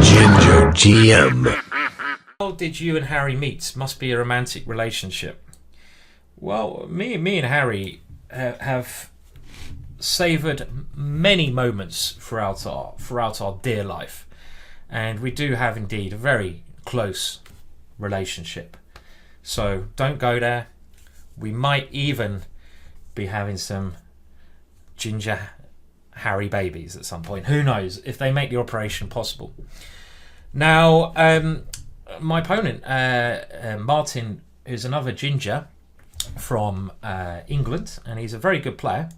GingerGM. How did you and Harry meet? Must be a romantic relationship. Well, me and Harry have savoured many moments throughout our dear life, and we do have indeed a very close relationship. So don't go there. We might even be having some ginger Harry babies at some point. Who knows if they make the operation possible. Now, my opponent, Martyn, is another ginger from England, and he's a very good player.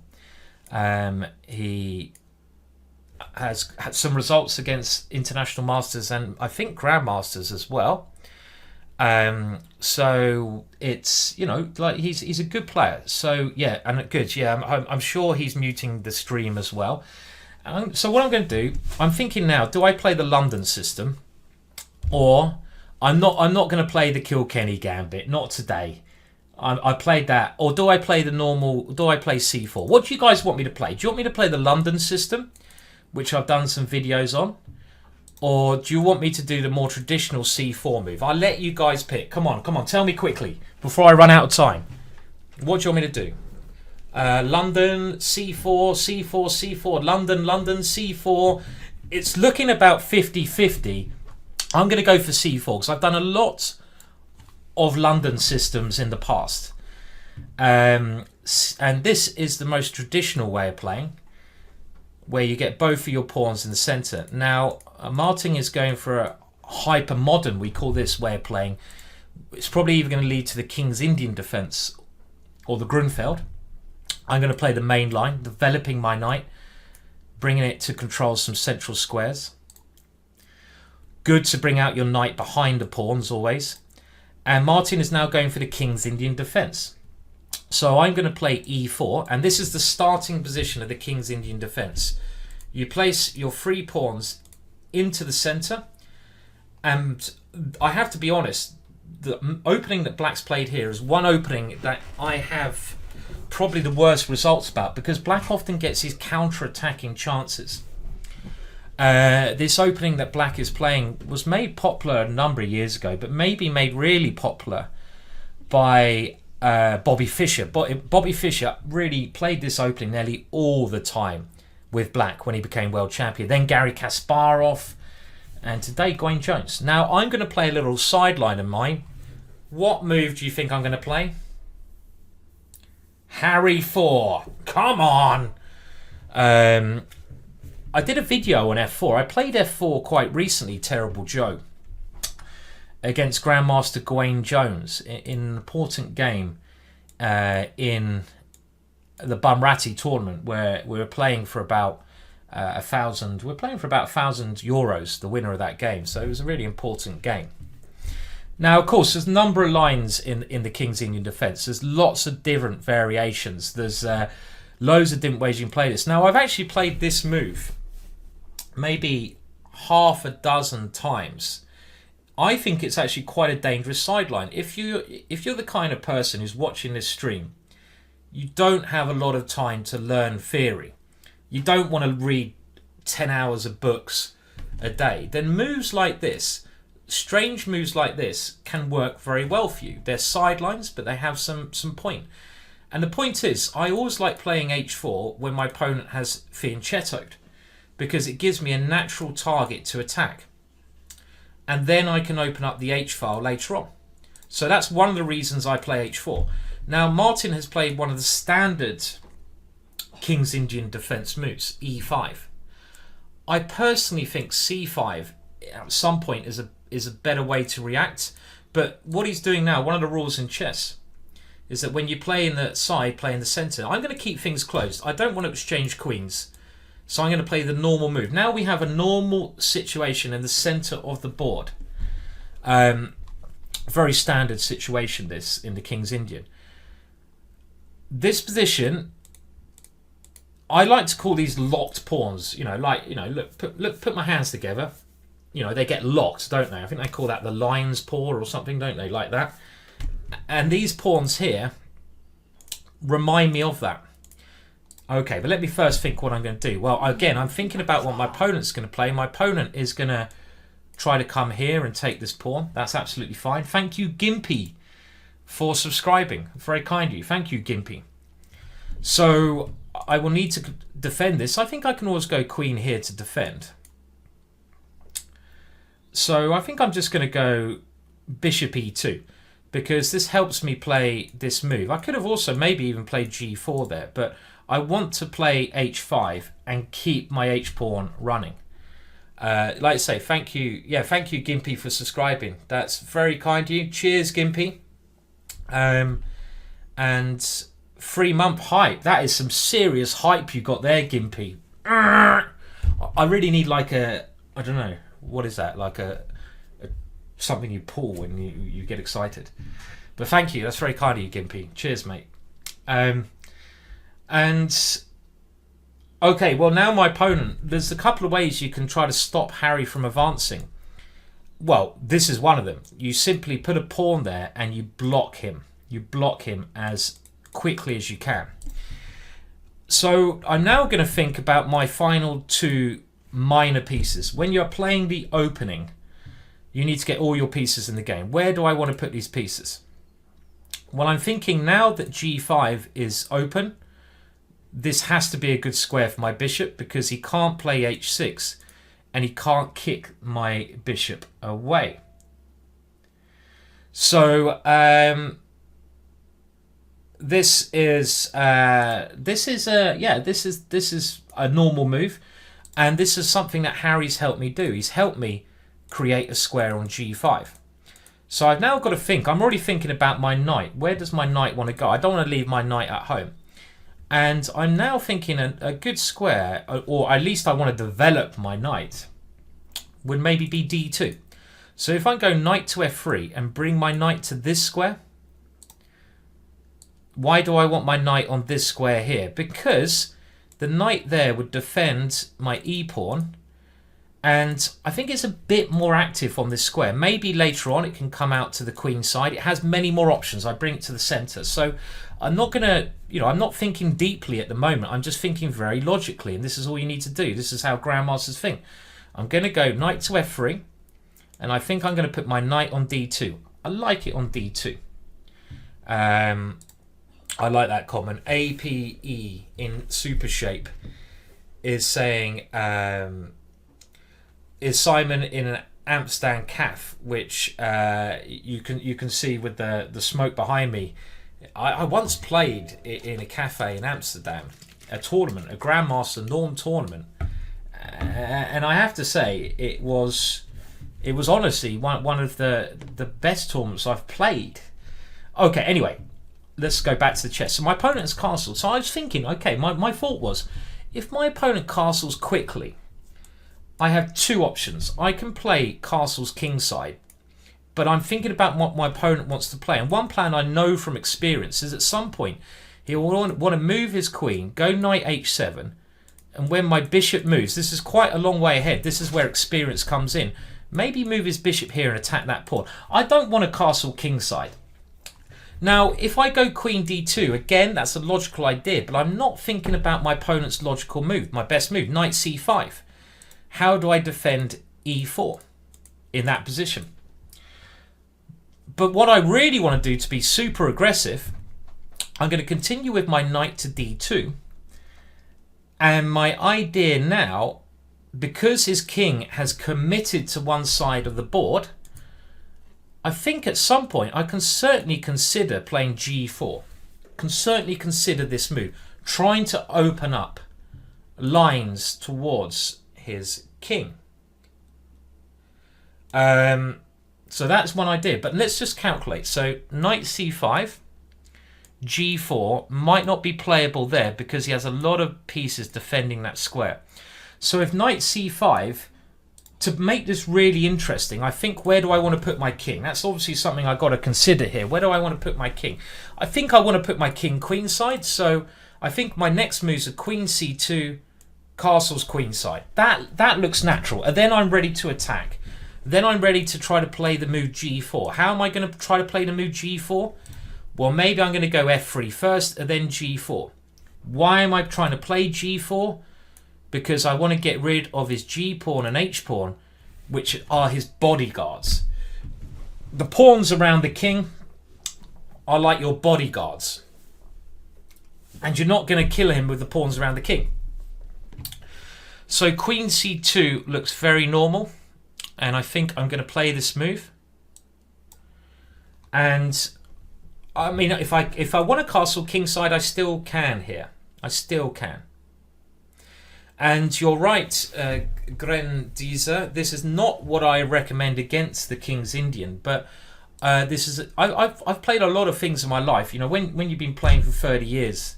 He has had some results against international masters and I think grandmasters as well. So it's, you know, like he's a good player. So yeah, and good. Yeah, I'm sure he's muting the stream as well. So what I'm going to do, I'm thinking now, do I play the London system, or I'm not going to play the Kilkenny gambit, not today. I played that, or do I play the normal, do I play c4? What do you guys want me to play? Do you want me to play the London system, which I've done some videos on, or do you want me to do the more traditional c4 move? I'll let you guys pick. Come on, tell me quickly before I run out of time. What do you want me to do? London, c4, c4, c4, London, c4. It's looking about 50-50. I'm going to go for c4 because I've done a lot of London systems in the past. And this is the most traditional way of playing, where you get both of your pawns in the centre. Now, Martyn is going for a hyper-modern, we call this way of playing. It's probably even going to lead to the King's Indian defence or the Grunfeld. I'm going to play the main line, developing my knight, bringing it to control some central squares. Good to bring out your knight behind the pawns always. And Martyn is now going for the King's Indian defence. So I'm going to play e4, and this is the starting position of the King's Indian defence. You place your three pawns into the centre, and I have to be honest, the opening that Black's played here is one opening that I have probably the worst results about, because Black often gets his counter-attacking chances. This opening that Black is playing was made popular a number of years ago, but maybe made really popular by Bobby Fischer. Bobby Fischer really played this opening nearly all the time with Black when he became world champion. Then Gary Kasparov, and today Gwen Jones. Now I'm going to play a little sideline of mine. What move do you think I'm going to play? Harry 4. Come on. I did a video on f4. I played f4 quite recently, Terrible Joe, against Grandmaster Gwen Jones in an important game in the Bumrati tournament, where we were playing for about 1,000. We're playing for about 1,000 euros, the winner of that game. So it was a really important game. Now, of course, there's a number of lines in the King's Indian defence. There's lots of different variations. There's loads of different ways you can play this. Now, I've actually played this move maybe half a dozen times. I think it's actually quite a dangerous sideline. If you're the kind of person who's watching this stream, you don't have a lot of time to learn theory. You don't want to read 10 hours of books a day. Then moves like this, strange moves like this, can work very well for you. They're sidelines, but they have some point. And the point is, I always like playing h4 when my opponent has fianchettoed, because it gives me a natural target to attack. And then I can open up the h-file later on. So that's one of the reasons I play h4. Now, Martyn has played one of the standard King's Indian defence moves, e5. I personally think c5 at some point is a better way to react. But what he's doing now, one of the rules in chess, is that when you play in the side, play in the centre. I'm going to keep things closed. I don't want to exchange queens. So I'm going to play the normal move. Now we have a normal situation in the centre of the board. Very standard situation, this, in the King's Indian. This position, I like to call these locked pawns. You know, like, you know, look, put my hands together. You know, they get locked, don't they? I think they call that the lion's paw or something, don't they? Like that. And these pawns here remind me of that. Okay, but let me first think what I'm going to do. Well, again, I'm thinking about what my opponent's going to play. My opponent is going to try to come here and take this pawn. That's absolutely fine. Thank you, Gimpy, for subscribing. Very kind of you. Thank you, Gimpy. So I will need to defend this. I think I can always go queen here to defend. So I think I'm just going to go bishop e2 because this helps me play this move. I could have also maybe even played g4 there, but I want to play h5 and keep my h-pawn running. Like I say, thank you. Yeah, thank you, Gimpy, for subscribing. That's very kind of you. Cheers, Gimpy. And 3-month hype. That is some serious hype you got there, Gimpy. I really need like a, I don't know, what is that? Like a something you pull when you get excited. But thank you. That's very kind of you, Gimpy. Cheers, mate. And okay, well now my opponent, there's a couple of ways you can try to stop Harry from advancing. Well, this is one of them. You simply put a pawn there and you block him. You block him as quickly as you can. So I'm now going to think about my final 2 minor pieces. When you're playing the opening, you need to get all your pieces in the game. Where do I want to put these pieces? Well, I'm thinking now that g5 is open, this has to be a good square for my bishop because he can't play h6 and he can't kick my bishop away. So this is a normal move, and this is something that Harry's helped me do. He's helped me create a square on g5. So I've now got to think. I'm already thinking about my knight. Where does my knight want to go? I don't want to leave my knight at home. And I'm now thinking a good square, or at least I want to develop my knight, would maybe be d2. So if I go knight to f3 and bring my knight to this square, why do I want my knight on this square here? Because the knight there would defend my e-pawn, and I think it's a bit more active on this square. Maybe later on it can come out to the queen side. It has many more options. I bring it to the center. So I'm not going to, I'm not thinking deeply at the moment. I'm just thinking very logically, and this is all you need to do. This is how grandmasters think. I'm going to go knight to f3, and I think I'm going to put my knight on d2. I like it on d2. I like that comment. APE in super shape is saying, is Simon in an Amsterdam calf, which you can see with the smoke behind me. I once played in a cafe in Amsterdam, a tournament, a Grandmaster Norm tournament, and I have to say it was honestly one of the best tournaments I've played. Okay, anyway, let's go back to the chess. So my opponent's castled. So I was thinking, okay, my thought was, if my opponent castles quickly, I have 2 options. I can play castles kingside, but I'm thinking about what my opponent wants to play. And one plan I know from experience is at some point he'll want to move his queen, go knight h7, and when my bishop moves, this is quite a long way ahead. This is where experience comes in. Maybe move his bishop here and attack that pawn. I don't want a castle kingside. Now, if I go queen d2, again, that's a logical idea, but I'm not thinking about my opponent's logical move, my best move, knight c5. How do I defend e4 in that position? But what I really want to do to be super aggressive, I'm going to continue with my knight to d2. And my idea now, because his king has committed to one side of the board, I think at some point I can certainly consider playing g4. Can certainly consider this move, trying to open up lines towards his king. So that's one idea, but let's just calculate. So knight c5, g4 might not be playable there because he has a lot of pieces defending that square. So if knight c5, to make this really interesting, I think, where do I want to put my king? That's obviously something I've got to consider here. Where do I want to put my king? I think I want to put my king queenside. So I think my next moves are queen c2, castles queenside. That looks natural. And then I'm ready to attack. Then I'm ready to try to play the move g4. How am I going to try to play the move g4? Well, maybe I'm going to go f3 first and then g4. Why am I trying to play g4? Because I want to get rid of his g pawn and h pawn, which are his bodyguards. The pawns around the king are like your bodyguards. And you're not going to kill him with the pawns around the king. So queen c2 looks very normal. And I think I'm going to play this move. And I mean, if I want to castle kingside, I still can here. I still can. And you're right, Grendiza. This is not what I recommend against the King's Indian, but this is. I've played a lot of things in my life. You know, when you've been playing for 30 years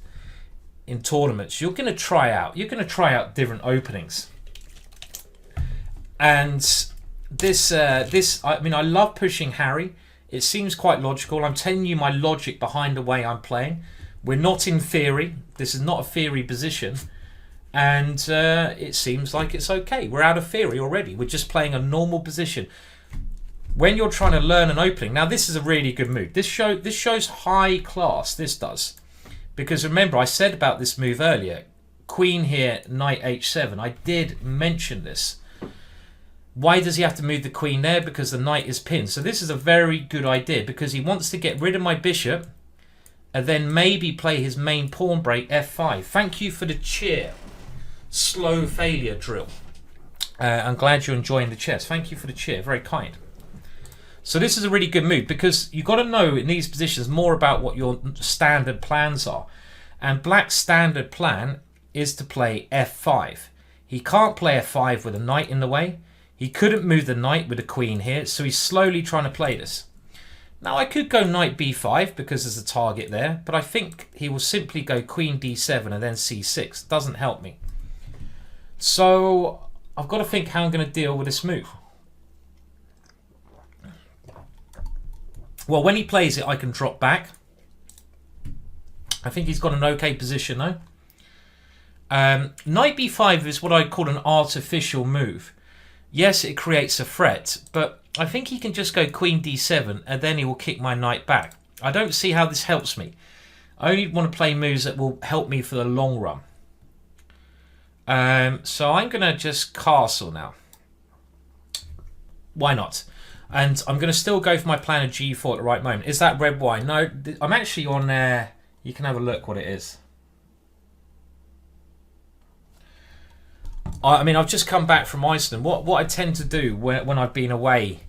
in tournaments, you're going to try out. You're going to try out different openings. And this. I mean, I love pushing Harry. It seems quite logical. I'm telling you my logic behind the way I'm playing. We're not in theory. This is not a theory position. And it seems like it's okay. We're out of theory already. We're just playing a normal position. When you're trying to learn an opening, now this is a really good move. This shows high class. This does, because remember I said about this move earlier. Queen here, knight h7. I did mention this. Why does he have to move the queen there? Because the knight is pinned. So this is a very good idea because he wants to get rid of my bishop and then maybe play his main pawn break f5. Thank you for the cheer. Slow failure drill. I'm glad you're enjoying the chess. Thank you for the cheer. Very kind. So this is a really good move because you've got to know in these positions more about what your standard plans are. And Black's standard plan is to play f5. He can't play f5 with a knight in the way. He couldn't move the knight with the queen here, so he's slowly trying to play this. Now I could go knight b5 because there's a target there, but I think he will simply go queen d7 and then c6. Doesn't help me. So I've got to think how I'm going to deal with this move. Well, when he plays it, I can drop back. I think he's got an okay position though. Knight b5 is what I call an artificial move. Yes, it creates a threat, but I think he can just go queen d7 and then he will kick my knight back. I don't see how this helps me. I only want to play moves that will help me for the long run. So I'm going to just castle now. Why not? And I'm going to still go for my plan of g4 at the right moment. Is that red wine? No, I'm actually on there. You can have a look what it is. I mean, I've just come back from Iceland. What I tend to do when I've been away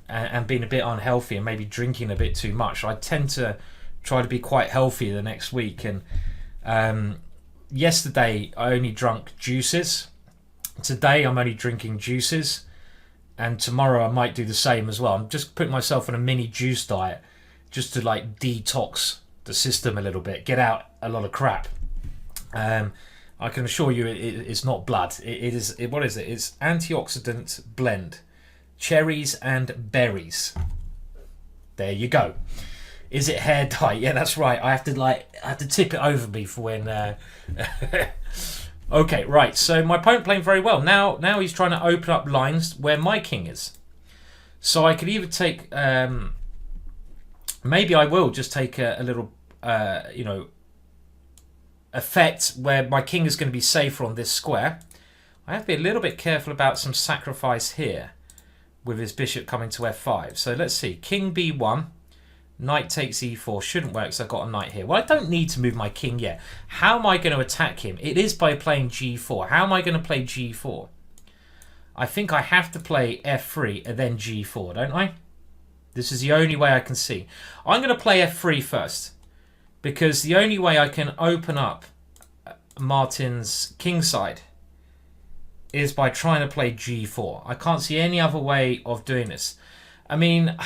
and been a bit unhealthy and maybe drinking a bit too much, I tend to try to be quite healthy the next week. And yesterday I only drank juices. Today I'm only drinking juices. And tomorrow I might do the same as well. I'm just putting myself on a mini juice diet just to like detox the system a little bit, get out a lot of crap. I can assure you it's not blood. What is it? It's antioxidant blend. Cherries and berries. There you go. Is it hair dye? Yeah, that's right. I have to tip it over me for when... Okay, right. So my opponent playing very well. Now he's trying to open up lines where my king is. So I could either take... maybe I will just take a little, effect where my king is going to be safer on this square. I have to be a little bit careful about some sacrifice here with his bishop coming to f5. So let's see. King b1. Knight takes e4. Shouldn't work because I've got a knight here. Well, I don't need to move my king yet. How am I going to attack him? It is by playing g4. How am I going to play g4? I think I have to play f3 and then g4, don't I? This is the only way I can see. I'm going to play f3 first, because the only way I can open up Martyn's kingside is by trying to play g4. I can't see any other way of doing this. I mean,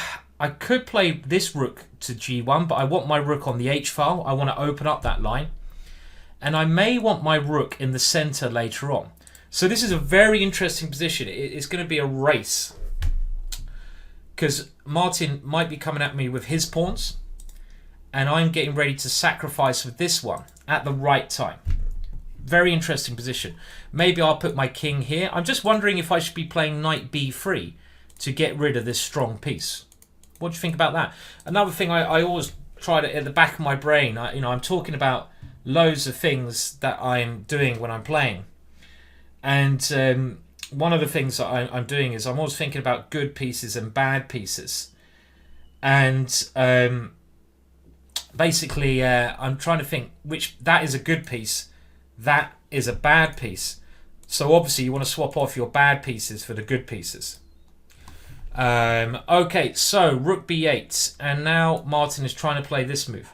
I could play this rook to g1, but I want my rook on the h-file. I want to open up that line. And I may want my rook in the center later on. So this is a very interesting position. It's going to be a race, because Martyn might be coming at me with his pawns, and I'm getting ready to sacrifice with this one at the right time. Very interesting position. Maybe I'll put my king here. I'm just wondering if I should be playing knight b3 to get rid of this strong piece. What do you think about that? Another thing I always try to, at the back of my brain, I'm talking about loads of things that I'm doing when I'm playing. And one of the things that I'm doing is I'm always thinking about good pieces and bad pieces. And basically, I'm trying to think which that is a good piece, that is a bad piece. So obviously you want to swap off your bad pieces for the good pieces. Okay, so rook b8, and now Martyn is trying to play this move.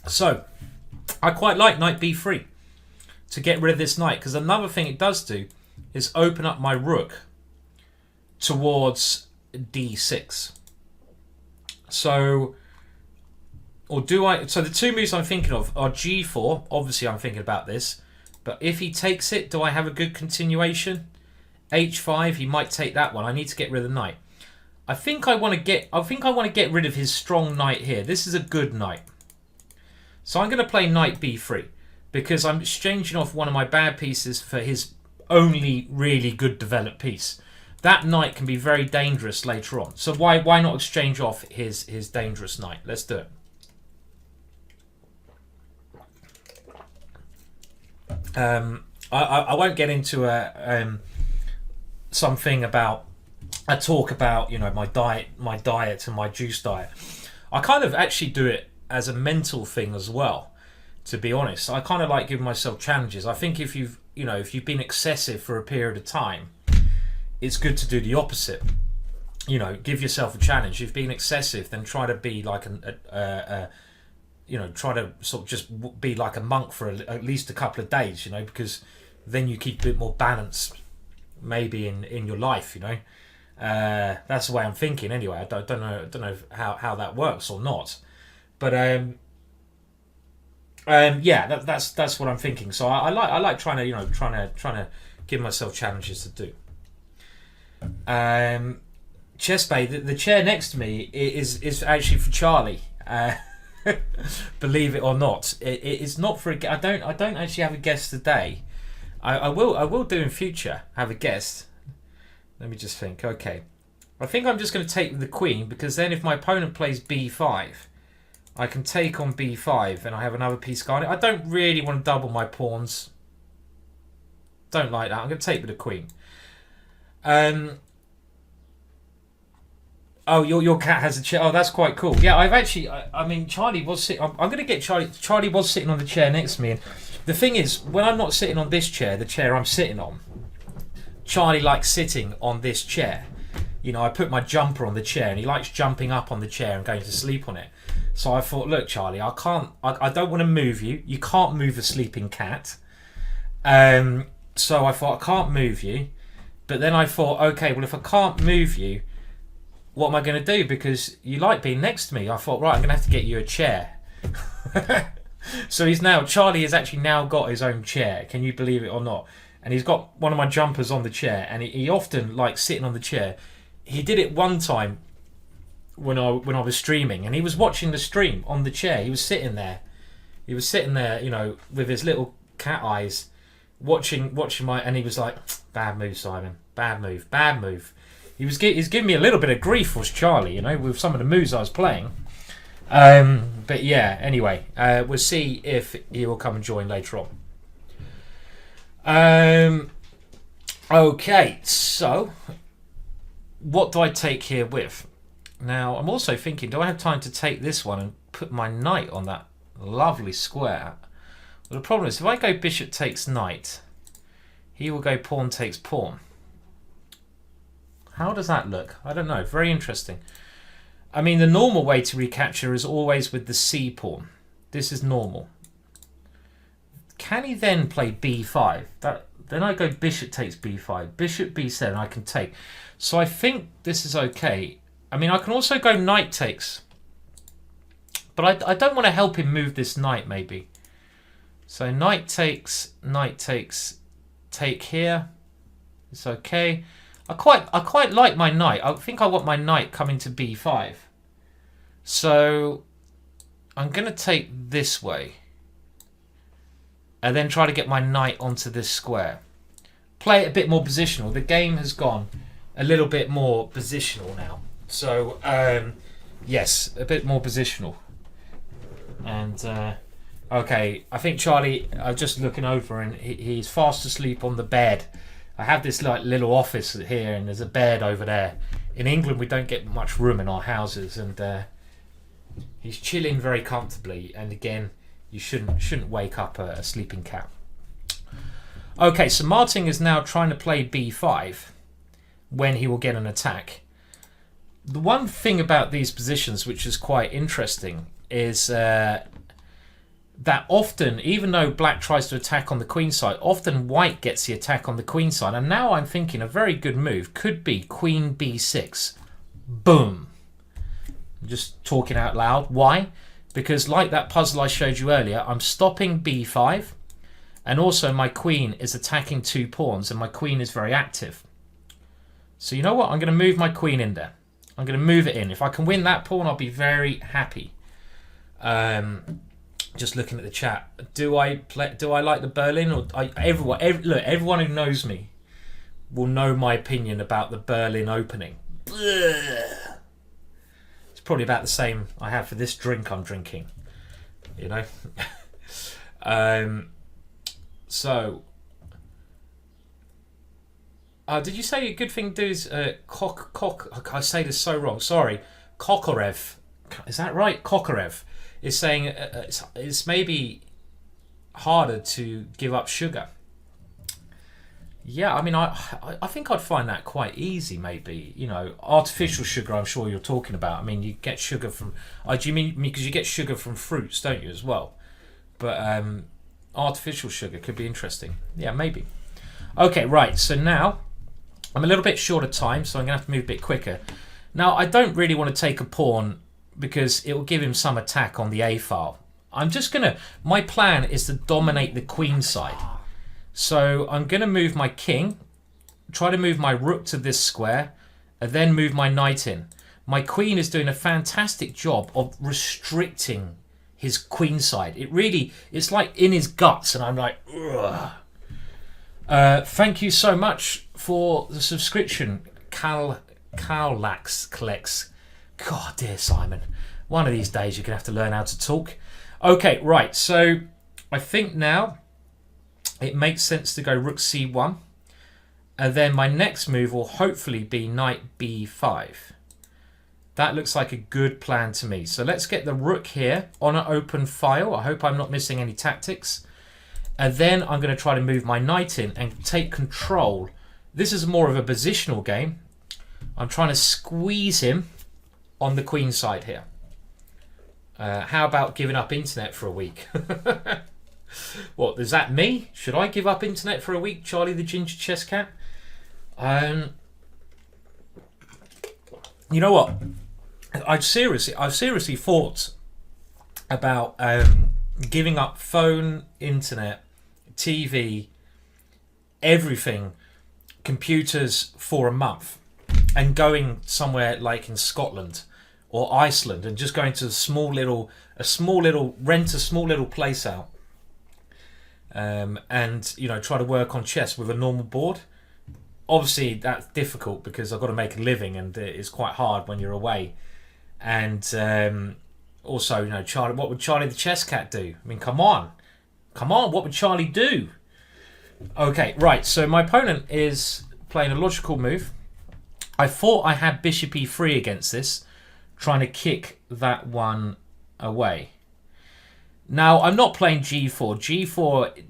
So I quite like knight b3 to get rid of this knight, because another thing it does do is open up my rook towards d6. So, or do I? So the two moves I'm thinking of are g4. Obviously, I'm thinking about this. But if he takes it, do I have a good continuation? h5. He might take that one. I need to get rid of the knight. I think I want to get rid of his strong knight here. This is a good knight. So I'm going to play knight b3 because I'm exchanging off one of my bad pieces for his only really good developed piece. That knight can be very dangerous later on. So why not exchange off his dangerous knight? Let's do it. I won't get into a talk about my diet and my juice diet. I kind of actually do it as a mental thing as well, to be honest. I kind of like giving myself challenges. I think if you've been excessive for a period of time, it's good to do the opposite. Give yourself a challenge. If you've been excessive, then try to be like try to sort of just be like a monk for at least a couple of days, because then you keep a bit more balance maybe in your life, that's the way I'm thinking anyway. I don't know how that works or not, but yeah, that's what I'm thinking. So I like trying to give myself challenges to do. Chess Bay, the chair next to me is actually for Charlie. Believe it or not, it's not for I don't actually have a guest today. I will do in future have a guest. Let me just think. Okay, I think I'm just going to take the queen, because then if my opponent plays b5, I can take on b5 and I have another piece guarding. I don't really want to double my pawns. Don't like that. I'm going to take with the queen. Oh, your cat has a chair. Oh, that's quite cool. Yeah, I've actually. I mean, Charlie was sitting. I'm going to get Charlie. Charlie was sitting on the chair next to me, and the thing is, when I'm not sitting on this chair, the chair I'm sitting on, Charlie likes sitting on this chair. I put my jumper on the chair, and he likes jumping up on the chair and going to sleep on it. So I thought, look, Charlie, I don't want to move you. You can't move a sleeping cat. So I thought, I can't move you. But then I thought, okay, well, if I can't move you, what am I going to do? Because you like being next to me. I thought, right, I'm going to have to get you a chair. So Charlie has actually now got his own chair. Can you believe it or not? And he's got one of my jumpers on the chair, and he often likes sitting on the chair. He did it one time when I was streaming, and he was watching the stream on the chair. He was sitting there. With his little cat eyes, watching my, and he was like, bad move, Simon. Bad move. Bad move. He's giving me a little bit of grief, was Charlie, with some of the moves I was playing. But yeah, anyway, we'll see if he will come and join later on. Okay, so what do I take here with? Now, I'm also thinking, do I have time to take this one and put my knight on that lovely square? Well, the problem is, if I go bishop takes knight, he will go pawn takes pawn. How does that look? I don't know. Very interesting. I mean, the normal way to recapture is always with the c pawn. This is normal. Can he then play b5? Then I go bishop takes b5. Bishop b7 I can take. So I think this is okay. I mean, I can also go knight takes. But I don't want to help him move this knight, maybe. So knight takes, take here. It's okay. I quite like my knight. I think I want my knight coming to b5. So I'm going to take this way. And then try to get my knight onto this square. Play it a bit more positional. The game has gone a little bit more positional now. So, yes, a bit more positional. And, okay, I think Charlie, I'm just looking over and he's fast asleep on the bed. I have this like little office here and there's a bed over there. In England, we don't get much room in our houses, and he's chilling very comfortably. And again, you shouldn't wake up a sleeping cat. Okay, so Martyn is now trying to play b5 when he will get an attack. The one thing about these positions which is quite interesting is that often, even though black tries to attack on the queen side, often white gets the attack on the queen side. And now I'm thinking a very good move could be queen b6. Boom. I'm just talking out loud. Why? Because like that puzzle I showed you earlier, I'm stopping b5. And also my queen is attacking 2 pawns and my queen is very active. So you know what? I'm going to move my queen in there. I'm going to move it in. If I can win that pawn, I'll be very happy. Just looking at the chat, do I like the Berlin, or everyone who knows me will know my opinion about the Berlin opening. It's probably about the same I have for this drink I'm drinking, you know. So, did you say a good thing to do is I say this so wrong. Sorry, Kokorev. Is that right? Kokorev is saying it's maybe harder to give up sugar. Yeah, I mean, I think I'd find that quite easy. Maybe, you know, artificial sugar. I'm sure you're talking about. I mean, you get sugar from. Do you mean because you get sugar from fruits, don't you, as well? But artificial sugar could be interesting. Yeah, maybe. Okay, right. So now I'm a little bit short of time, so I'm gonna have to move a bit quicker. Now I don't really want to take a pawn because it will give him some attack on the A file. My plan is to dominate the queen side. So I'm going to move my king, try to move my rook to this square, and then move my knight in. My queen is doing a fantastic job of restricting his queen side. It's like in his guts, and I'm like, ugh. Thank you so much for the subscription, Cowlax Collects. God, dear Simon. One of these days you're going to have to learn how to talk. Okay, right. So I think now it makes sense to go rook c1. And then my next move will hopefully be knight b5. That looks like a good plan to me. So let's get the rook here on an open file. I hope I'm not missing any tactics. And then I'm going to try to move my knight in and take control. This is more of a positional game. I'm trying to squeeze him on the queen side here. How about giving up internet for a week? What, is that me? Should I give up internet for a week, Charlie the Ginger Chess Cat? You know what? I've seriously thought about giving up phone, internet, TV, everything, computers for a month, and going somewhere like in Scotland or Iceland and just going to rent a small little place out, and you know, try to work on chess with a normal board. Obviously that's difficult because I've got to make a living and it's quite hard when you're away. And also, you know, Charlie, what would Charlie the Chess Cat do? I mean, come on, what would Charlie do? Okay, right, so my opponent is playing a logical move. I thought I had bishop e3 against this, trying to kick that one away. Now, I'm not playing g4.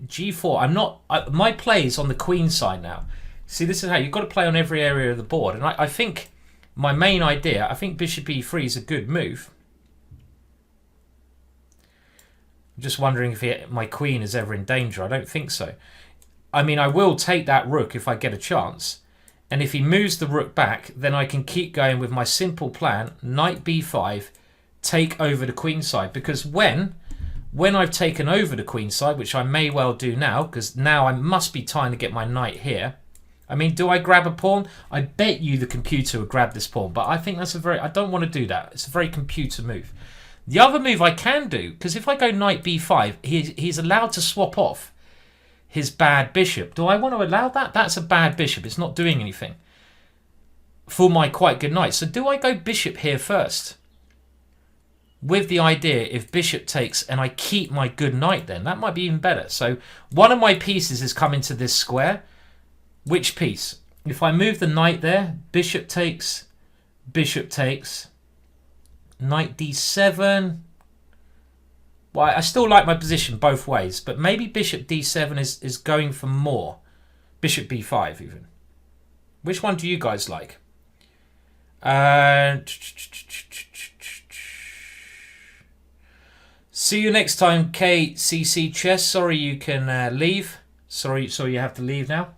G4, I'm not... my play is on the queen side now. See, this is how you've got to play on every area of the board. And I think my main idea, I think bishop e3 is a good move. I'm just wondering if my queen is ever in danger. I don't think so. I mean, I will take that rook if I get a chance. And if he moves the rook back, then I can keep going with my simple plan, knight b5, take over the queen side. Because when I've taken over the queen side, which I may well do now, because now I must be trying to get my knight here. I mean, do I grab a pawn? I bet you the computer would grab this pawn, but I think that's I don't want to do that. It's a very computer move. The other move I can do, because if I go knight b5, he's allowed to swap off his bad bishop. Do I want to allow that? That's a bad bishop. It's not doing anything. for my quite good knight. So do I go bishop here first? With the idea, if bishop takes and I keep my good knight, then that might be even better. So one of my pieces is coming to this square. Which piece? If I move the knight there, bishop takes, knight d7. Well, I still like my position both ways, but maybe bishop d7 is going for more. Bishop b5 even. Which one do you guys like? See you next time, KCC Chess. Sorry you can leave. Sorry you have to leave now.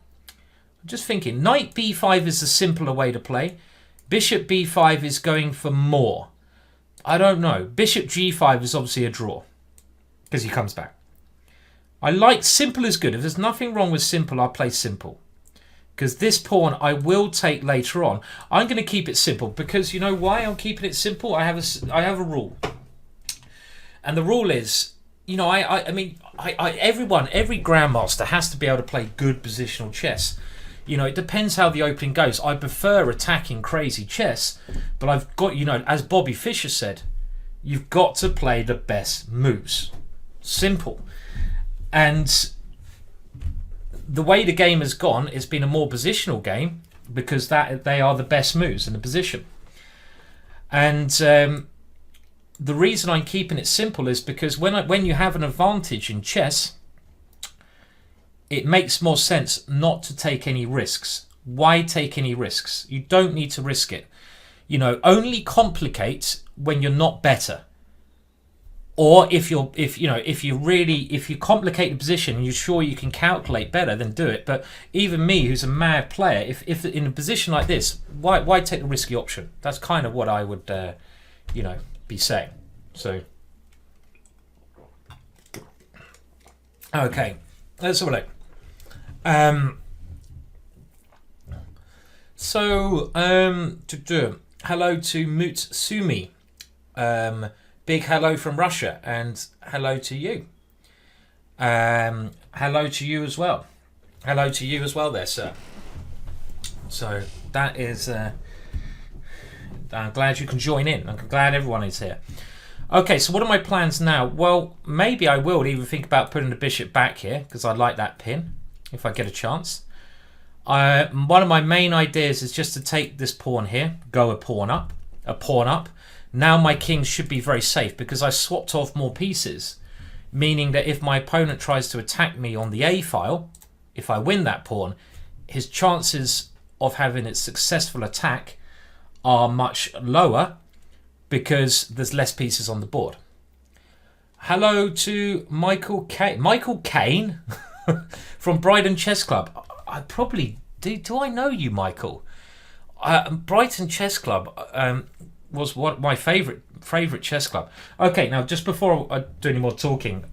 I'm just thinking, knight b5 is the simpler way to play. Bishop b5 is going for more. I don't know. Bishop g5 is obviously a draw because he comes back. I like simple is good. If there's nothing wrong with simple, I'll play simple. Because this pawn I will take later on. I'm going to keep it simple because you know why I'm keeping it simple? I have a rule. And the rule is, you know, every grandmaster has to be able to play good positional chess. You know, it depends how the opening goes. I prefer attacking crazy chess, but I've got, you know, as Bobby Fischer said, you've got to play the best moves. Simple. And the way the game has gone, it's been a more positional game because they are the best moves in the position. And the reason I'm keeping it simple is because when you have an advantage in chess, it makes more sense not to take any risks. Why take any risks? You don't need to risk it. You know, only complicate when you're not better. Or if you complicate the position and you're sure you can calculate better, then do it. But even me, who's a mad player, if in a position like this, why take the risky option? That's kind of what I would, be saying. So, okay, let's have a look. Hello to Mutsumi. Big hello from Russia, and hello to you. Hello to you as well. Hello to you as well there, sir. So that is... I'm glad you can join in. I'm glad everyone is here. Okay, so what are my plans now? Well, maybe I will even think about putting the bishop back here, because I like that pin, if I get a chance. One of my main ideas is just to take this pawn here, go a pawn up. Now my king should be very safe because I swapped off more pieces, meaning that if my opponent tries to attack me on the A file, if I win that pawn, his chances of having a successful attack are much lower because there's less pieces on the board. Hello to Michael Kane. Michael Kane from Brighton Chess Club. I probably do. I know you, Michael? Brighton Chess Club was what my favorite chess club. Okay, now just before I do any more talking,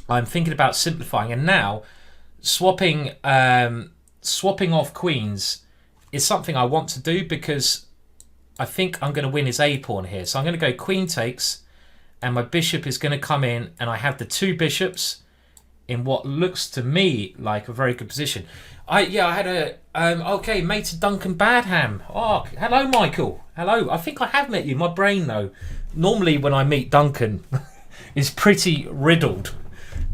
I'm thinking about simplifying, and now swapping off queens is something I want to do because I think I'm going to win his A pawn here. So I'm going to go queen takes, and my bishop is going to come in, and I have the two bishops in what looks to me like a very good position. I had a okay, mate to Duncan Badham. Oh, hello, Michael. Hello. I think I have met you. My brain though, normally when I meet Duncan, is pretty riddled,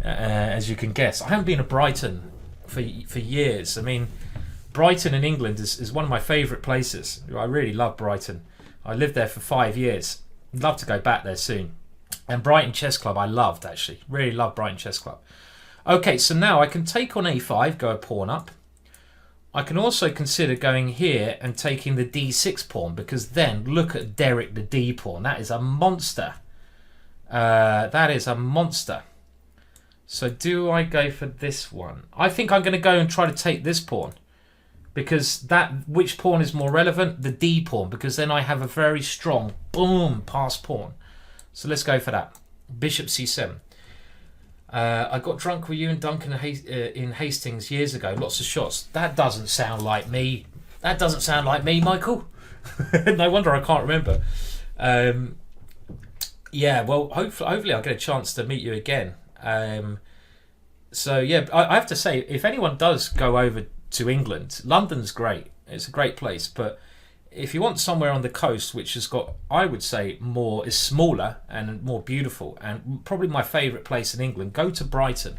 as you can guess. I haven't been to Brighton for years. I mean, Brighton in England is one of my favourite places. I really love Brighton. I lived there for 5 years. I'd love to go back there soon. And Brighton Chess Club I loved, actually. Really loved Brighton Chess Club. Okay, so now I can take on A5, go a pawn up. I can also consider going here and taking the D6 pawn, because then look at Derek the D pawn. That is a monster. That is a monster. So do I go for this one? I think I'm going to go and try to take this pawn. Because which pawn is more relevant? The D pawn, because then I have a very strong boom pass pawn. So let's go for that. Bishop C7. I got drunk with you and Duncan in Hastings years ago. Lots of shots. That doesn't sound like me. That doesn't sound like me, Michael. No wonder I can't remember. Yeah, well, hopefully I'll get a chance to meet you again. So yeah, I have to say, if anyone does go over to England, London's great. It's a great place, but if you want somewhere on the coast which has got, I would say, is smaller and more beautiful, and probably my favourite place in England, go to Brighton.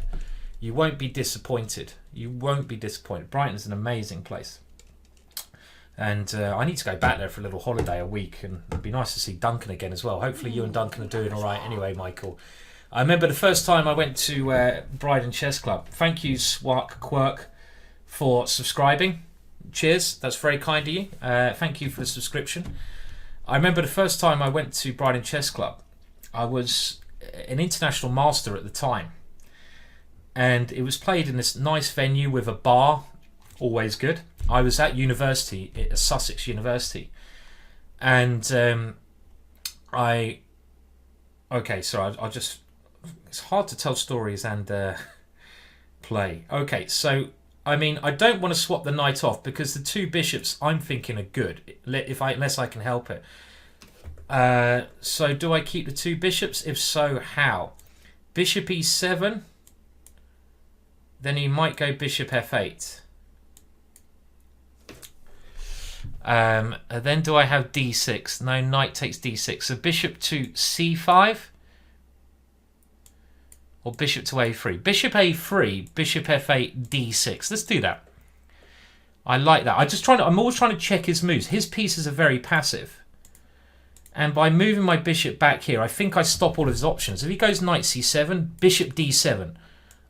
You won't be disappointed. You won't be disappointed. Brighton's an amazing place. And I need to go back there for a little holiday a week, and it'd be nice to see Duncan again as well. Hopefully you and Duncan are doing all right anyway, Michael. I remember the first time I went to Brighton Chess Club. Thank you, Swark Quirk, for subscribing. Cheers, that's very kind of you. Thank you for the subscription. I remember the first time I went to Brighton Chess Club, I was an international master at the time, and it was played in this nice venue with a bar, always good. I was at university, at Sussex University, and I'll just, it's hard to tell stories and play. Okay, so I mean, I don't want to swap the knight off because the two bishops I'm thinking are good, unless I can help it. So do I keep the two bishops? If so, how? Bishop e7. Then he might go bishop f8. Then do I have d6? No, knight takes d6. So bishop to c5. Or bishop to a3. Bishop a3, bishop f8, d6. Let's do that. I like that. I'm always trying to check his moves. His pieces are very passive. And by moving my bishop back here, I think I stop all of his options. If he goes knight c7, bishop d7,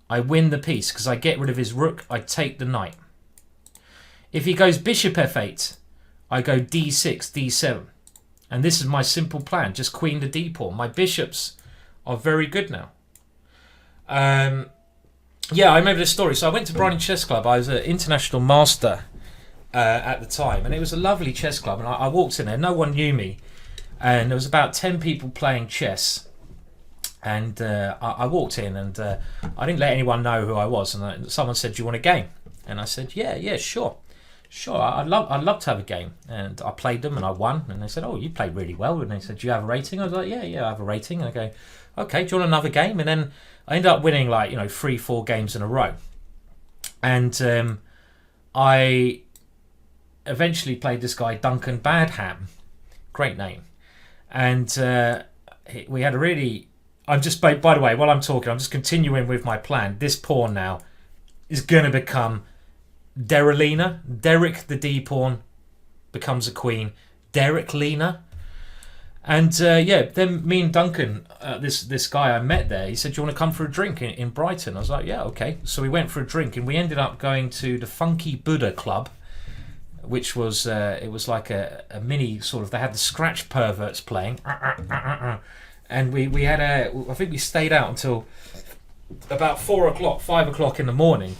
I win the piece because I get rid of his rook. I take the knight. If he goes bishop f8, I go d6, d7. And this is my simple plan. Just queen to d pawn. My bishops are very good now. Yeah, I remember this story. So I went to Brighton Chess Club. I was an international master at the time, and it was a lovely chess club. And I walked in there. No one knew me, and there was about 10 people playing chess. And I walked in, and I didn't let anyone know who I was. And someone said, "Do you want a game?" And I said, "Yeah, sure. I'd love to have a game." And I played them, and I won. And they said, "Oh, you played really well." And they said, "Do you have a rating?" I was like, "Yeah, I have a rating." And I go, "Okay, do you want another game?" And then I ended up winning 3-4 games in a row. And I eventually played this guy, Duncan Badham. Great name. And we had a really... by the way, while I'm talking, I'm just continuing with my plan. This pawn now is going to become Derelina. Derek the D pawn becomes a queen. Derek Lena. And then me and Duncan, this guy I met there, he said, "Do you want to come for a drink in Brighton?" I was like, "Yeah, okay." So we went for a drink, and we ended up going to the Funky Buddha Club, which was it was like a mini sort of. They had the Scratch Perverts playing, and we had I think we stayed out until about 5 o'clock in the morning,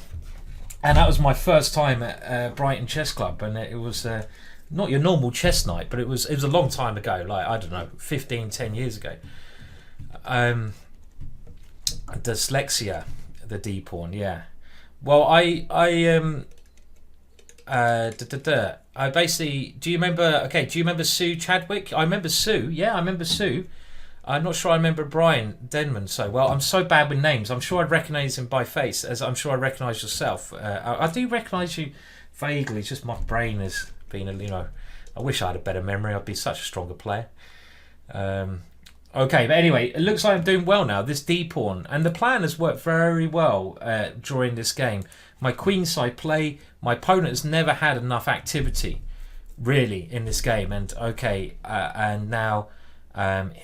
and that was my first time at Brighton Chess Club, and it was. Not your normal chess night, but it was a long time ago, I don't know, 10 years ago. Dyslexia, the D pawn, yeah. Well, I basically, do you remember Sue Chadwick? I remember Sue, yeah, I remember Sue. I'm not sure I remember Brian Denman so well. I'm so bad with names. I'm sure I'd recognise him by face, as I'm sure I recognise yourself. I do recognise you vaguely, it's just my brain is... I wish I had a better memory. I'd be such a stronger player. Okay, but anyway, it looks like I'm doing well now. This D pawn, and the plan has worked very well during this game. My queenside play. My opponent has never had enough activity, really, in this game. And and now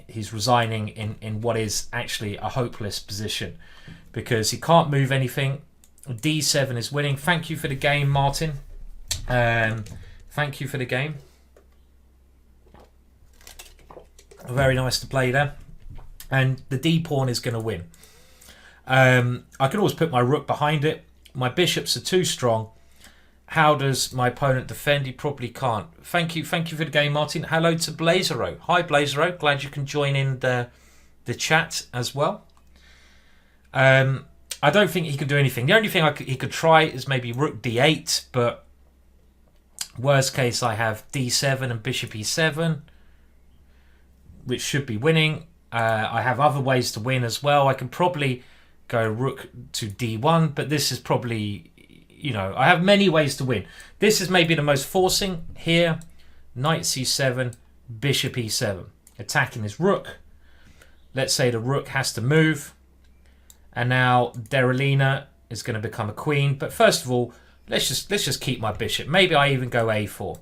he's resigning in what is actually a hopeless position because he can't move anything. D7 is winning. Thank you for the game, Martin. Thank you for the game. Very nice to play there. And the D pawn is going to win. I can always put my rook behind it. My bishops are too strong. How does my opponent defend? He probably can't. Thank you for the game, Martin. Hello to Blazero. Hi, Blazero. Glad you can join in the chat as well. I don't think he can do anything. The only thing he could try is maybe rook d8, but worst case I have d7 and bishop e7, which should be winning. I have other ways to win as well. I can probably go rook to d1, but this is probably, I have many ways to win. This is maybe the most forcing here. knight c7, bishop e7, attacking his rook. Let's say the rook has to move, and now Derelina is going to become a queen. But first of all, let's just keep my bishop. Maybe I even go a4,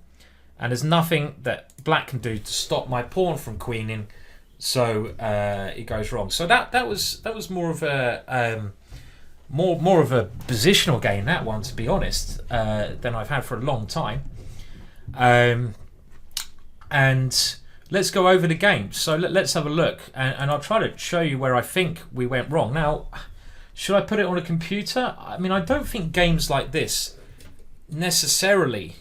and there's nothing that black can do to stop my pawn from queening, so it goes wrong. So that was more of a more of a positional game, that one, to be honest, than I've had for a long time. And let's go over the game. So let's have a look, and I'll try to show you where I think we went wrong. Now, should I put it on a computer? I mean, I don't think games like this necessarily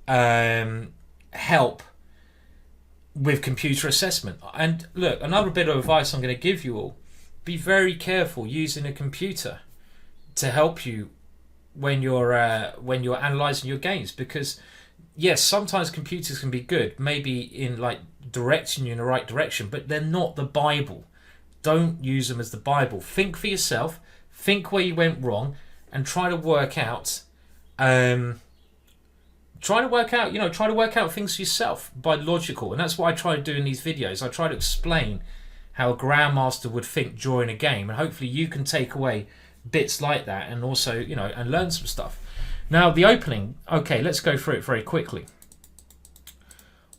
help with computer assessment. And look, another bit of advice I'm going to give you all: be very careful using a computer to help you when you're analysing your games, because yes, sometimes computers can be good, maybe in like directing you in the right direction, but they're not the Bible. Don't use them as the Bible. Think for yourself, think where you went wrong, and try to work out things for yourself by logical. And that's what I try to do in these videos. I try to explain how a grandmaster would think during a game, and hopefully you can take away bits like that, and also, and learn some stuff. Now, the opening, okay, let's go through it very quickly.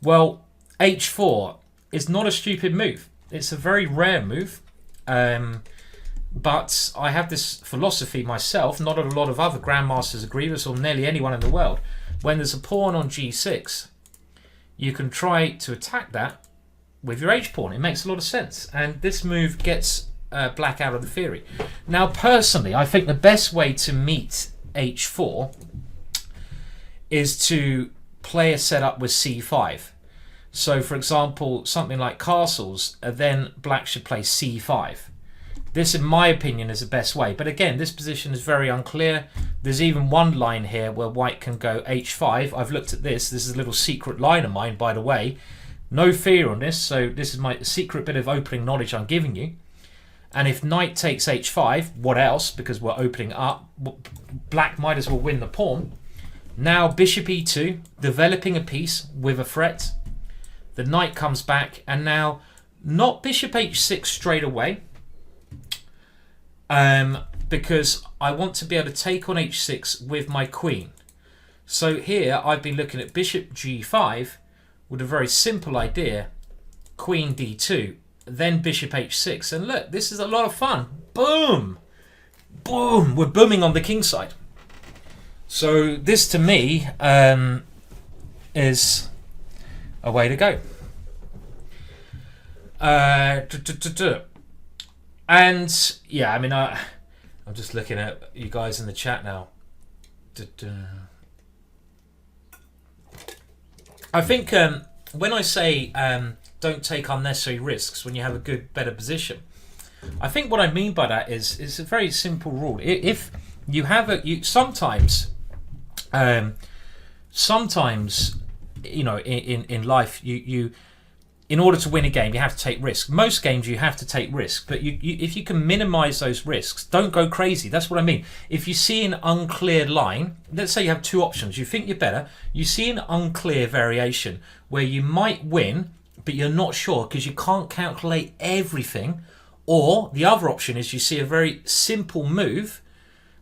Well, h4 is not a stupid move. It's a very rare move, but I have this philosophy myself, not a lot of other grandmasters agree with, or nearly anyone in the world. When there's a pawn on g6, you can try to attack that with your h-pawn. It makes a lot of sense, and this move gets black out of the theory. Now, personally, I think the best way to meet h4 is to play a setup with c5. So, for example, something like castles, then black should play c5. This, in my opinion, is the best way. But again, this position is very unclear. There's even one line here where white can go h5. I've looked at this. This is a little secret line of mine, by the way. No fear on this. So this is my secret bit of opening knowledge I'm giving you. And if knight takes h5, what else? Because we're opening up, black might as well win the pawn. Now bishop e2, developing a piece with a threat. The knight comes back, and now not bishop h6 straight away, because I want to be able to take on h6 with my queen. So here I've been looking at bishop g5 with a very simple idea, queen d2, then bishop h6, and look, this is a lot of fun. Boom, boom, we're booming on the king side. So this, to me, is a way to go. And yeah, I mean, I'm just looking at you guys in the chat now. I think when I say don't take unnecessary risks when you have a better position, I think what I mean by that is a very simple rule. If you have sometimes in life, you in order to win a game, you have to take risks. Most games you have to take risks, but if you can minimize those risks, don't go crazy. That's what I mean. If you see an unclear line, let's say you have two options, you think you're better, you see an unclear variation where you might win, but you're not sure because you can't calculate everything. Or the other option is you see a very simple move,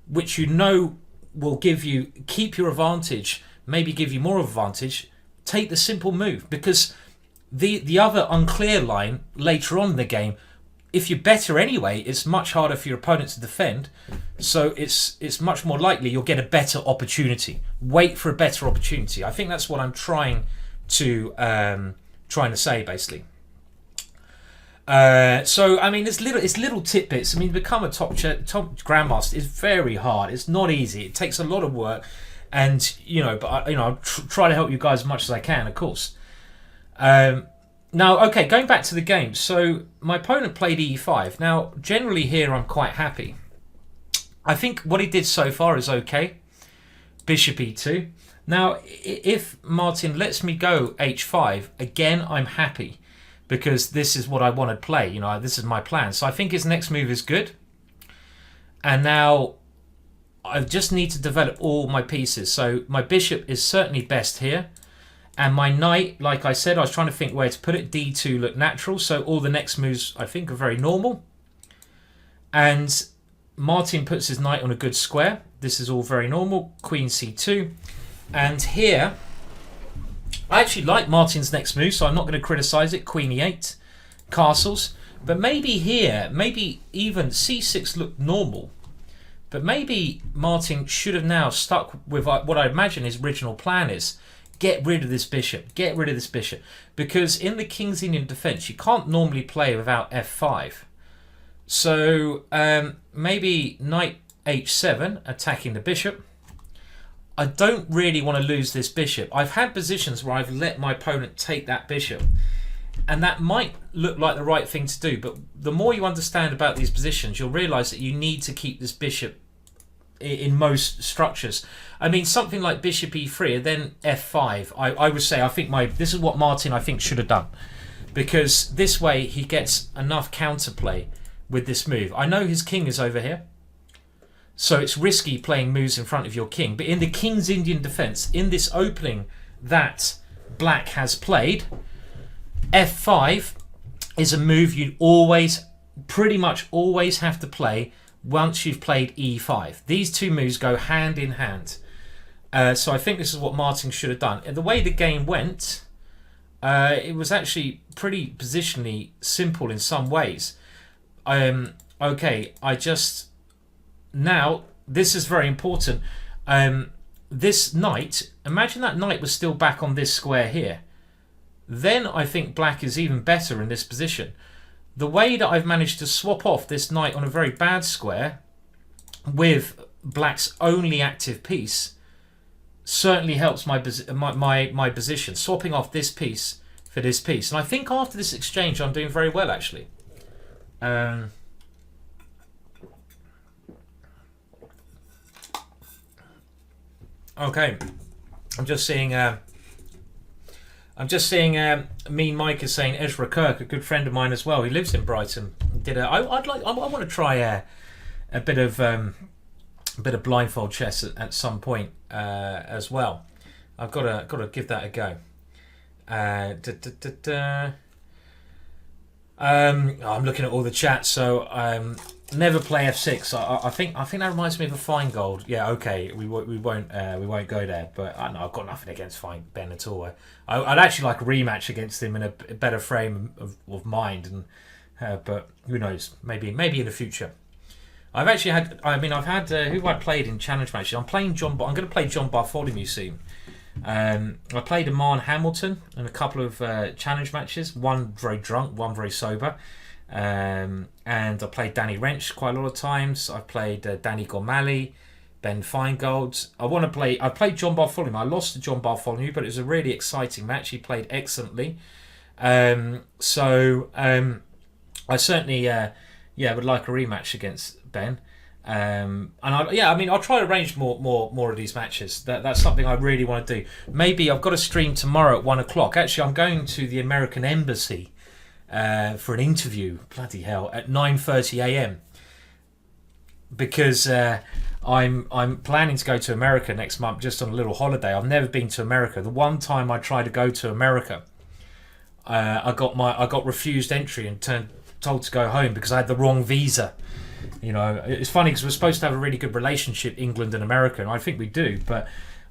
which you know will keep your advantage, maybe give you more advantage. Take the simple move, because the other unclear line later on in the game, if you're better anyway, it's much harder for your opponent to defend. So it's much more likely you'll get a better opportunity. Wait for a better opportunity. I think that's what I'm trying to say, basically. So I mean, it's little tidbits. I mean, become a top grandmaster is very hard. It's not easy. It takes a lot of work, and I'll try to help you guys as much as I can, of course. Now, okay, going back to the game. So my opponent played e5. Now, generally here, I'm quite happy. I think what he did so far is okay. Bishop e2. Now, if Martyn lets me go h5, again, I'm happy, because this is what I want to play. This is my plan. So I think his next move is good. And now I just need to develop all my pieces. So my bishop is certainly best here. And my knight, like I said, I was trying to think where to put it. D2 looked natural, so all the next moves I think are very normal. And Martyn puts his knight on a good square. This is all very normal. Queen C2. And here, I actually like Martyn's next move, so I'm not going to criticise it. Queen E8, castles. But maybe here, maybe even C6 looked normal. But maybe Martyn should have now stuck with what I imagine his original plan is. Get rid of this bishop. Get rid of this bishop. Because in the King's Indian defence, you can't normally play without F5. So maybe knight H7, attacking the bishop. I don't really want to lose this bishop. I've had positions where I've let my opponent take that bishop. And that might look like the right thing to do. But the more you understand about these positions, you'll realise that you need to keep this bishop in most structures. I mean, something like bishop E3 and then F5. I would say, I think this is what Martyn, I think, should have done. Because this way he gets enough counterplay with this move. I know his king is over here. So it's risky playing moves in front of your king. But in the King's Indian defence, in this opening that black has played, F5 is a move you pretty much always have to play once you've played E5. These two moves go hand in hand. So I think this is what Martyn should have done. And the way the game went, it was actually pretty positionally simple in some ways. Okay, now, this is very important. This knight, imagine that knight was still back on this square here. Then I think black is even better in this position. The way that I've managed to swap off this knight on a very bad square with black's only active piece certainly helps my position. Swapping off this piece for this piece. And I think after this exchange I'm doing very well, actually. Okay, I'm just seeing Mean Mike is saying Ezra Kirk, a good friend of mine as well. He lives in Brighton. I want to try a bit of blindfold chess at some point as well. I've got to give that a go. I'm looking at all the chat, so never play F6. I think that reminds me of a Feingold. Yeah, okay, we won't go there. But I know I've got nothing against Ben at all. I'd actually like a rematch against him in a better frame of mind. And but who knows? Maybe in the future. I've had who I played in challenge matches. I'm going to play John Bartholomew soon. I played Martyn Hamilton in a couple of challenge matches. One very drunk, one very sober. And I played Danny Wrench quite a lot of times. I played Danny Gormally, Ben Feingold. I played John Bartholomew. I lost to John Bartholomew, but it was a really exciting match. He played excellently. I certainly would like a rematch against Ben. I'll try to arrange more of these matches. That's something I really want to do. Maybe I've got a stream tomorrow at 1:00. Actually, I'm going to the American Embassy for an interview. Bloody hell, at 9:30 a.m. Because I'm planning to go to America next month just on a little holiday. I've never been to America. The one time I tried to go to America, I got refused entry and told to go home because I had the wrong visa. You know, it's funny because we're supposed to have a really good relationship, England and America, and I think we do, but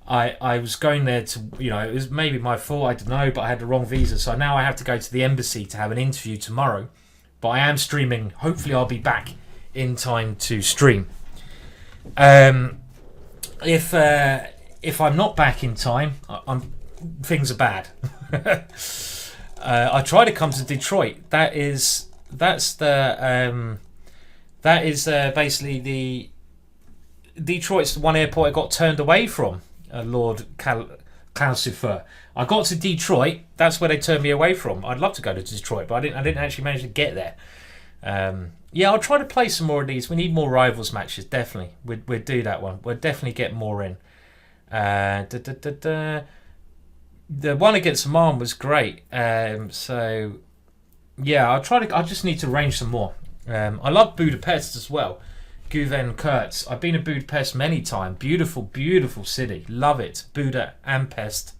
I was going there to, it was maybe my fault, I don't know, but I had the wrong visa, so now I have to go to the embassy to have an interview tomorrow. But I am streaming. Hopefully I'll be back in time to stream. If I'm not back in time, things are bad. I try to come to Detroit. That's basically the Detroit's the one airport I got turned away from, Lord Calcifer. I got to Detroit. That's where they turned me away from. I'd love to go to Detroit, but I didn't actually manage to get there. I'll try to play some more of these. We need more rivals matches, definitely. We'd do that one. We'll definitely get more in. The one against Oman was great. I just need to arrange some more. I love Budapest as well. Guven Kurtz. I've been to Budapest many times. Beautiful, beautiful city. Love it. Buda and Pest.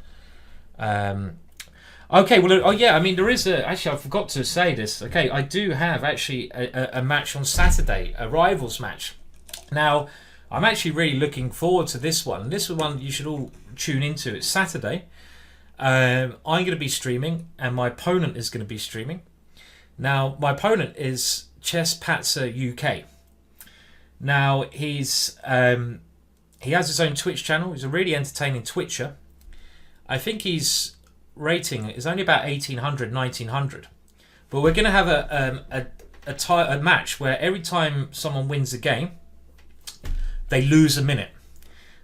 Okay, well, oh yeah, I mean, there is actually, I forgot to say this. Okay, I do have actually a match on Saturday, a rivals match. Now, I'm actually really looking forward to this one. This is one you should all tune into. It's Saturday. I'm going to be streaming, and my opponent is going to be streaming. Now, my opponent is Chess Patzer UK. Now, he has his own Twitch channel. He's a really entertaining Twitcher. I think his rating is only about 1800, 1900. But we're going to have a match where every time someone wins a game, they lose a minute.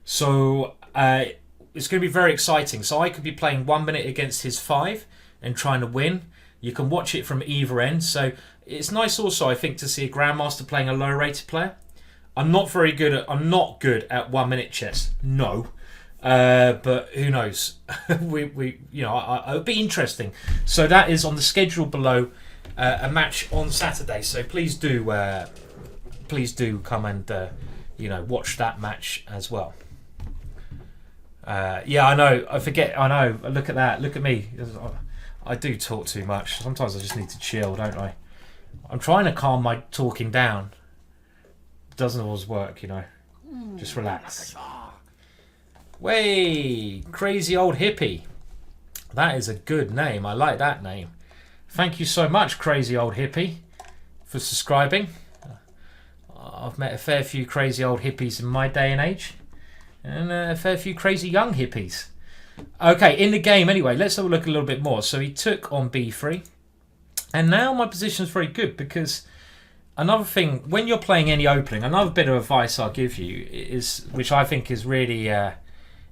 So it's going to be very exciting. So I could be playing 1 minute against his 5 and trying to win. You can watch it from either end. So it's nice also, I think, to see a Grandmaster playing a low-rated player. I'm not good at 1 minute chess. No. But who knows? It'll be interesting. So that is on the schedule below, a match on Saturday. So please do come and watch that match as well. Yeah, I know. I forget. I know. Look at that. Look at me. I do talk too much. Sometimes I just need to chill, don't I? I'm trying to calm my talking down. It doesn't always work, Just relax. Way, crazy old hippie. That is a good name. I like that name. Thank you so much, crazy old hippie, for subscribing. I've met a fair few crazy old hippies in my day and age, and a fair few crazy young hippies. Okay, in the game anyway, let's have a look a little bit more. So he took on b3, and now my position is very good because another thing, when you're playing any opening, another bit of advice I'll give you is, which I think is really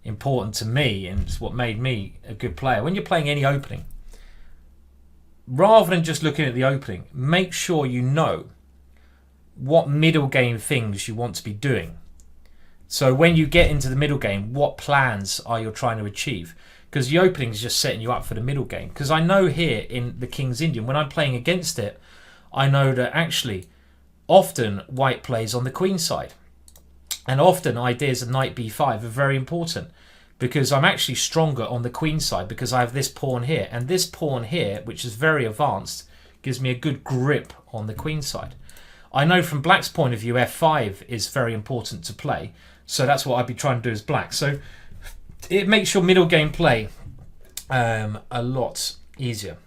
important to me and it's what made me a good player. When you're playing any opening, rather than just looking at the opening, make sure you know what middle game things you want to be doing. So when you get into the middle game, what plans are you trying to achieve? Because the opening is just setting you up for the middle game. Because I know here in the King's Indian, when I'm playing against it, I know that actually often white plays on the queen side. And often ideas of knight b5 are very important because I'm actually stronger on the queen side because I have this pawn here. And this pawn here, which is very advanced, gives me a good grip on the queen side. I know from black's point of view, f5 is very important to play. So that's what I'd be trying to do as black. So it makes your middle game play a lot easier.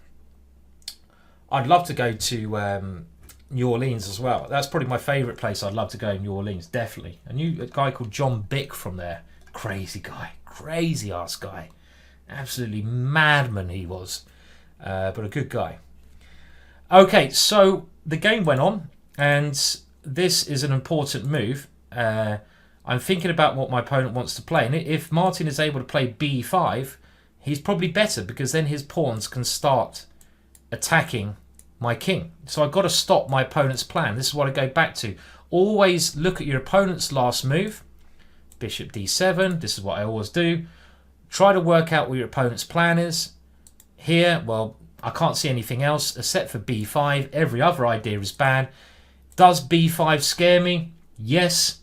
I'd love to go to New Orleans as well. That's probably my favourite place I'd love to go in New Orleans, definitely. A guy called John Bick from there. Crazy guy. Crazy ass guy. Absolutely madman he was. But a good guy. Okay, so the game went on. And this is an important move. I'm thinking about what my opponent wants to play. And if Martyn is able to play b5, he's probably better because then his pawns can start attacking my king. So I've got to stop my opponent's plan. This is what I go back to. Always look at your opponent's last move. Bishop d7. This is what I always do. Try to work out what your opponent's plan is. Here, well, I can't see anything else except for b5. Every other idea is bad. Does b5 scare me? Yes.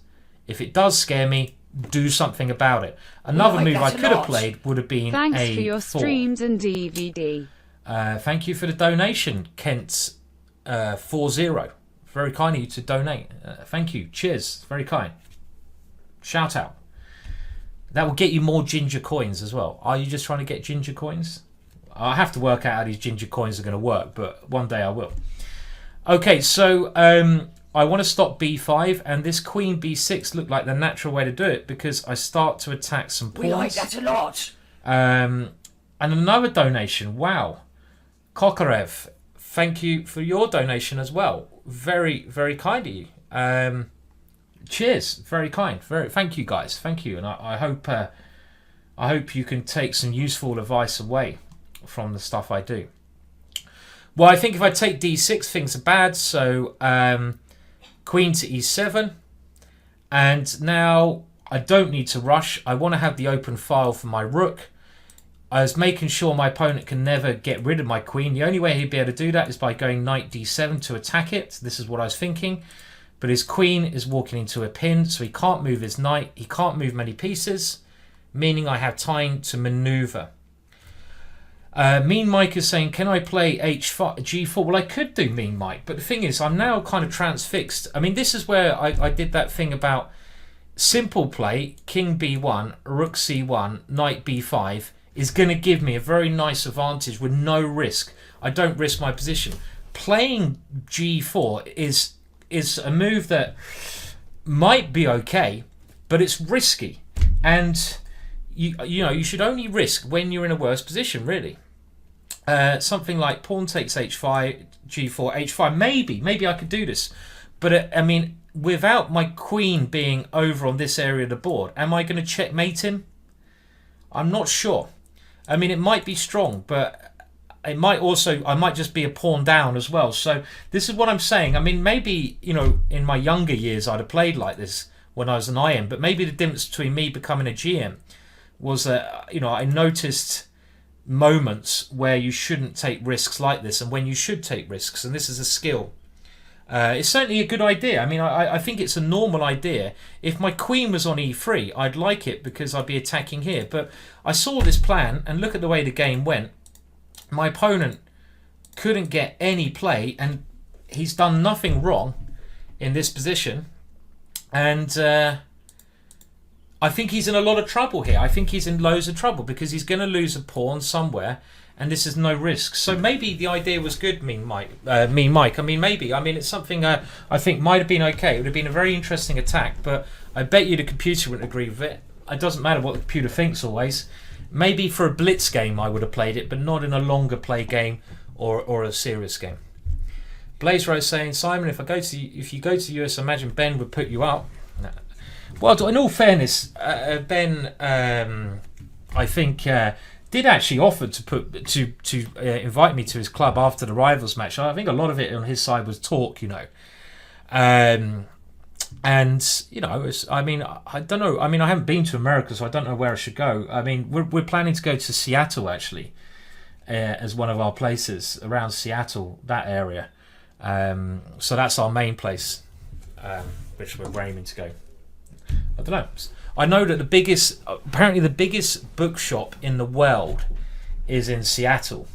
If it does scare me, do something about it. Another move I could have played would have been Thanks a4. for your streams and DVD. Thank you for the donation, Kent 40. Very kind of you to donate. Thank you. Cheers. Very kind. Shout out. That will get you more ginger coins as well. Are you just trying to get ginger coins? I have to work out how these ginger coins are going to work, but one day I will. Okay, so I want to stop b5, and this queen b6 looked like the natural way to do it because I start to attack some pawns. We like that a lot. And another donation. Wow. Kokorev, thank you for your donation as well. Very, very kind of you. Cheers. Very kind. Thank you, guys. Thank you. And I hope you can take some useful advice away from the stuff I do. Well, I think if I take d6, things are bad. So queen to e7. And now I don't need to rush. I want to have the open file for my rook. I was making sure my opponent can never get rid of my queen. The only way he'd be able to do that is by going knight d7 to attack it. This is what I was thinking. But his queen is walking into a pin, so he can't move his knight. He can't move many pieces, meaning I have time to maneuver. Mean Mike is saying, can I play H5, G4? Well, I could do Mean Mike, but the thing is, I'm now kind of transfixed. I mean, this is where I did that thing about simple play, King B1, Rook C1, Knight B5 is going to give me a very nice advantage with no risk. I don't risk my position. Playing G4 is a move that might be okay, but it's risky, and you should only risk when you're in a worse position, really. Something like pawn takes H5, G4, H5. Maybe I could do this, but I mean, without my queen being over on this area of the board, am I going to checkmate him? I'm not sure. I mean, it might be strong, but it might also, I might just be a pawn down as well. So this is what I'm saying. I mean, maybe, in my younger years I'd have played like this when I was an IM, but maybe the difference between me becoming a GM was that, I noticed moments where you shouldn't take risks like this and when you should take risks, and this is a skill. It's certainly a good idea. I mean, I think it's a normal idea. If my queen was on e3, I'd like it because I'd be attacking here. But I saw this plan, and look at the way the game went. My opponent couldn't get any play, and he's done nothing wrong in this position. And I think he's in a lot of trouble here. I think he's in loads of trouble because he's going to lose a pawn somewhere, and this is no risk. So maybe the idea was good, Mean Mike. I mean, maybe. I mean, it's something I think might have been okay. It would have been a very interesting attack, but I bet you the computer wouldn't agree with it. It doesn't matter what the computer thinks always. Maybe for a blitz game I would have played it, but not in a longer play game or a serious game. Blaze Rose saying, Simon, if you go to the US, I imagine Ben would put you up. No. Well, in all fairness, Ben, I think, did actually offer to invite me to his club after the Rivals match. I think a lot of it on his side was talk, and I mean, I don't know. I mean, I haven't been to America, so I don't know where I should go. I mean, we're planning to go to Seattle actually, as one of our places around Seattle, that area. So that's our main place, which we're aiming to go. I don't know. I know that apparently the biggest bookshop in the world is in Seattle.